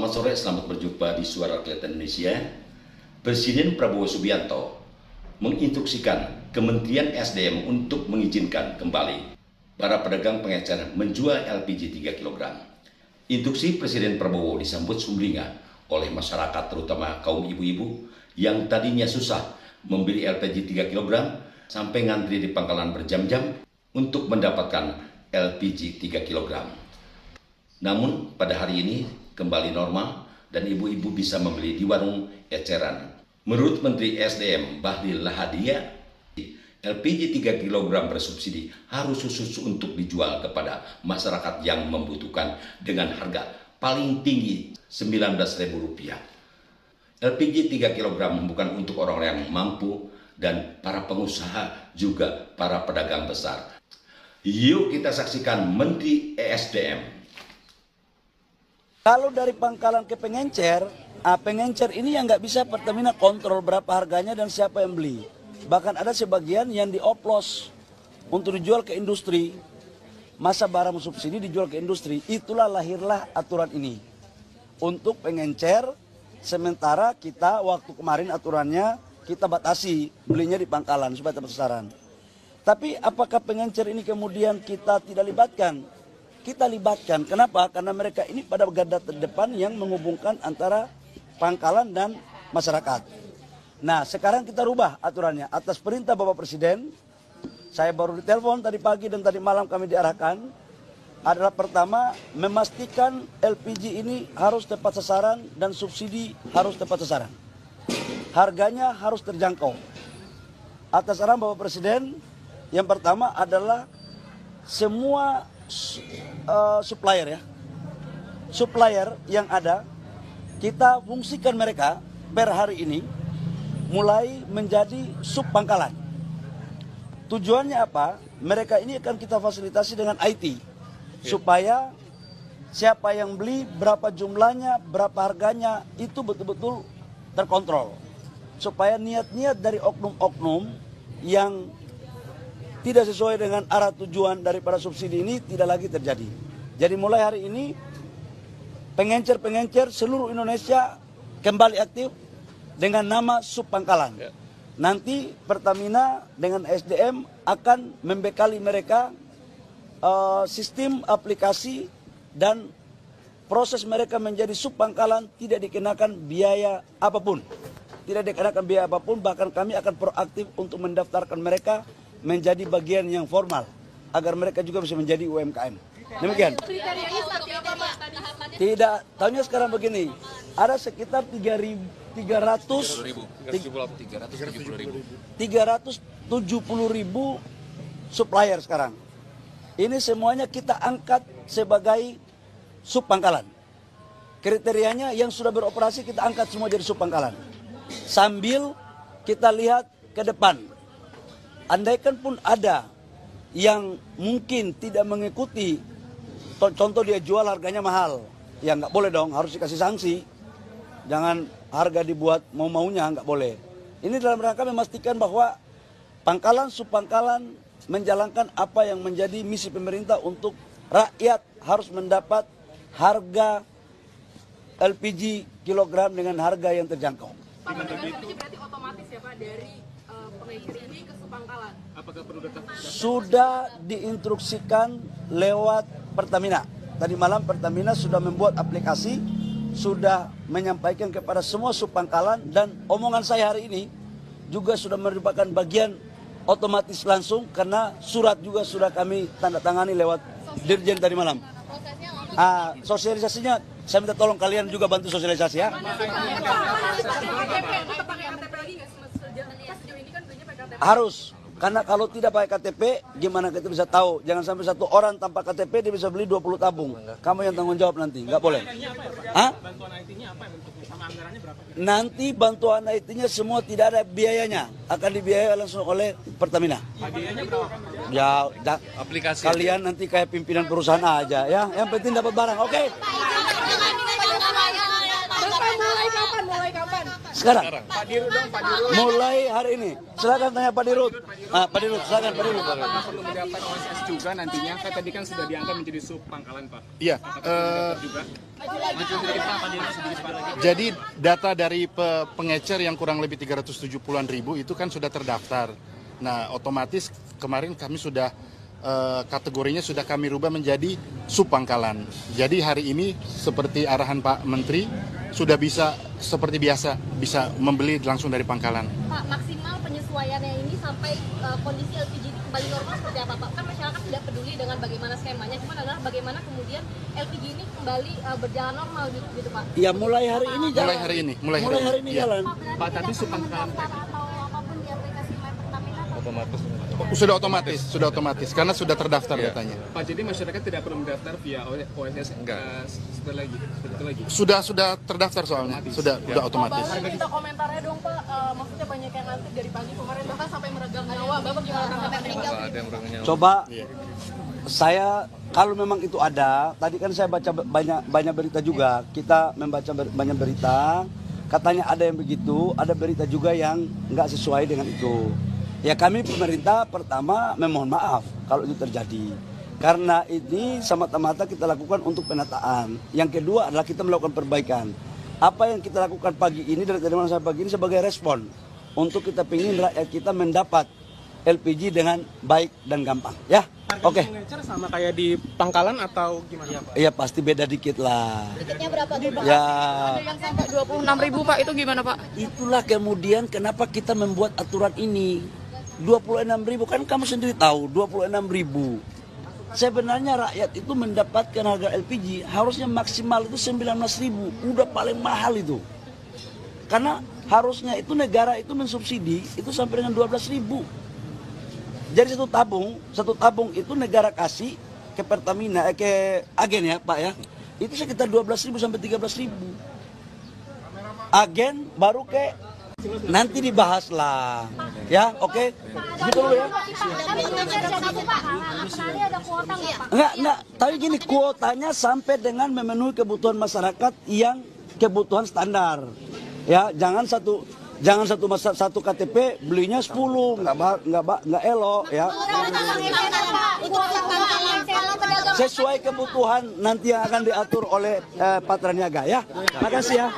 Selamat sore, selamat berjumpa di Suara Rakyat Indonesia. Presiden Prabowo Subianto menginstruksikan Kementerian SDM untuk mengizinkan kembali para pedagang pengecer menjual LPG 3 kg. Instruksi Presiden Prabowo disambut sumringah oleh masyarakat, terutama kaum ibu-ibu yang tadinya susah membeli LPG 3 kg sampai ngantri di pangkalan berjam-jam untuk mendapatkan LPG 3 kg. Namun pada hari ini kembali normal dan ibu-ibu bisa membeli di warung eceran. Menurut Menteri SDM Bahlil Lahadalia, LPG 3 kg bersubsidi harus khusus untuk dijual kepada masyarakat yang membutuhkan dengan harga paling tinggi Rp19.000. LPG 3 kg bukan untuk orang yang mampu dan para pengusaha juga para pedagang besar. Yuk kita saksikan Menteri ESDM. Kalau dari pangkalan ke pengencer, pengencer ini yang nggak bisa Pertamina kontrol berapa harganya dan siapa yang beli. Bahkan ada sebagian yang dioplos untuk dijual ke industri. Masa barang subsidi dijual ke industri, itulah lahirlah aturan ini. Untuk pengencer, sementara kita waktu kemarin aturannya kita batasi belinya di pangkalan supaya tepat sasaran. Tapi apakah pengencer ini kemudian kita tidak libatkan? Kita libatkan. Kenapa? Karena mereka ini pada garda terdepan yang menghubungkan antara pangkalan dan masyarakat. Nah, sekarang kita rubah aturannya. Atas perintah Bapak Presiden, saya baru ditelepon tadi pagi dan tadi malam kami diarahkan, adalah pertama, memastikan LPG ini harus tepat sasaran dan subsidi harus tepat sasaran. Harganya harus terjangkau. Atas arahan Bapak Presiden, yang pertama adalah semua supplier yang ada kita fungsikan mereka per hari ini mulai menjadi sub pangkalan. Tujuannya apa? Mereka ini akan kita fasilitasi dengan IT supaya siapa yang beli, berapa jumlahnya, berapa harganya itu betul-betul terkontrol, supaya niat-niat dari oknum-oknum yang tidak sesuai dengan arah tujuan daripada subsidi ini tidak lagi terjadi. Jadi mulai hari ini pengencer-pengencer seluruh Indonesia kembali aktif dengan nama sub pangkalan. Nanti Pertamina dengan SDM akan membekali mereka sistem aplikasi dan proses mereka menjadi sub pangkalan tidak dikenakan biaya apapun. Tidak dikenakan biaya apapun, bahkan kami akan proaktif untuk mendaftarkan mereka menjadi bagian yang formal agar mereka juga bisa menjadi UMKM. Demikian. Tidak, tahunya sekarang begini, ada sekitar 370.000 supplier sekarang. Ini semuanya kita angkat sebagai sub pangkalan. Kriterianya yang sudah beroperasi kita angkat semua jadi sub pangkalan. Sambil kita lihat ke depan. Andaikan pun ada yang mungkin tidak mengikuti, contoh dia jual harganya mahal, ya nggak boleh dong, harus dikasih sanksi. Jangan harga dibuat mau-maunya, nggak boleh. Ini dalam rangka memastikan bahwa pangkalan, subpangkalan menjalankan apa yang menjadi misi pemerintah untuk rakyat harus mendapat harga LPG kilogram dengan harga yang terjangkau. Pak, berarti otomatis ya Pak dari pengencer ini ke subpangkalan. Apakah perlu datang? Sudah diinstruksikan lewat Pertamina. Tadi malam Pertamina sudah membuat aplikasi, sudah menyampaikan kepada semua subpangkalan, dan omongan saya hari ini juga sudah merupakan bagian otomatis langsung karena surat juga sudah kami tanda tangani lewat Dirjen tadi malam. Sosialisasinya saya minta tolong kalian juga bantu sosialisasi ya. Harus, karena kalau tidak pakai KTP, gimana kita bisa tahu? Jangan sampai satu orang tanpa KTP dia bisa beli 20 tabung. Kamu yang tanggung jawab nanti, nggak boleh. Bantuan IT-nya apa sama anggarannya berapa? Nanti bantuan IT-nya semua tidak ada biayanya, akan dibiayai langsung oleh Pertamina. Biayanya berapa? Ya, Aplikasi kalian nanti kayak pimpinan perusahaan aja ya. Yang penting dapat barang, oke? Mulai kapan? Sekarang. Pak Dirut dong, Pak Dirut. Mulai hari ini. Silakan tanya Pak Dirut. Pak Dirut, silakan Pak Dirut. Apakah perlu mendaftar OSS juga nantinya? Kan tadi kan sudah diangkat menjadi sub pangkalan, Pak. Iya. Juga. Maju sedikit Pak, Pak Dirut sedikit Pak lagi. Jadi data dari pengecer yang kurang lebih 370-an ribu itu kan sudah terdaftar. Nah, otomatis kemarin kami sudah kategorinya sudah kami rubah menjadi sub pangkalan. Jadi hari ini seperti arahan Pak Menteri sudah bisa seperti biasa bisa membeli langsung dari pangkalan. Pak, maksimal penyesuaiannya ini sampai kondisi LPG kembali normal seperti apa, Pak? Kan masyarakat tidak peduli dengan bagaimana skemanya, cuma adalah bagaimana kemudian LPG ini kembali berjalan normal gitu, Pak. Ya mulai hari ini jalan. Mulai hari ini jalan. Pak, tadi sub pangkalan Atau apapun di aplikasi My Pertamina, Pak? sudah otomatis karena sudah terdaftar datanya. Pak, jadi masyarakat tidak perlu mendaftar via OSS setelah lagi. Sudah terdaftar soalnya. Sudah otomatis. Bapak minta komentarnya dong Pak, maksudnya banyak yang ngantri dari pagi kemarin bahkan sampai meregang nyawa. Bapak gimana tanggapannya? Coba saya kalau memang itu ada, tadi kan saya baca banyak berita juga. Kita membaca banyak berita, katanya ada yang begitu, ada berita juga yang nggak sesuai dengan itu. Ya kami pemerintah pertama memohon maaf kalau itu terjadi. Karena ini semata-mata kita lakukan untuk penataan. Yang kedua adalah kita melakukan perbaikan. Apa yang kita lakukan pagi ini dari mana sampai pagi ini sebagai respon untuk kita ingin rakyat kita mendapat LPG dengan baik dan gampang. Ya, oke. Pengecer sama kayak di pangkalan atau gimana Pak? Iya pasti beda dikit lah. Tiketnya berapa tuh, Pak? Ya. Ada yang sampai 26.000 Pak, itu gimana Pak? Itulah kemudian kenapa kita membuat aturan ini. 26.000 kan kamu sendiri tahu 26.000. Sebenarnya rakyat itu mendapatkan harga LPG harusnya maksimal itu 19.000. Udah paling mahal itu. Karena harusnya itu negara itu mensubsidi itu sampai dengan 12.000. Jadi satu tabung itu negara kasih ke Pertamina, ke agen ya Pak ya. Itu sekitar 12.000 sampai 13.000. Agen baru ke nanti dibahas lah, ya, oke, gitu dulu ya. Enggak, tapi gini kuotanya sampai dengan memenuhi kebutuhan masyarakat yang kebutuhan standar, ya, jangan satu KTP belinya 10, nggak elok, ya. Sesuai kebutuhan nanti yang akan diatur oleh Patra Niaga, ya. Makasih ya.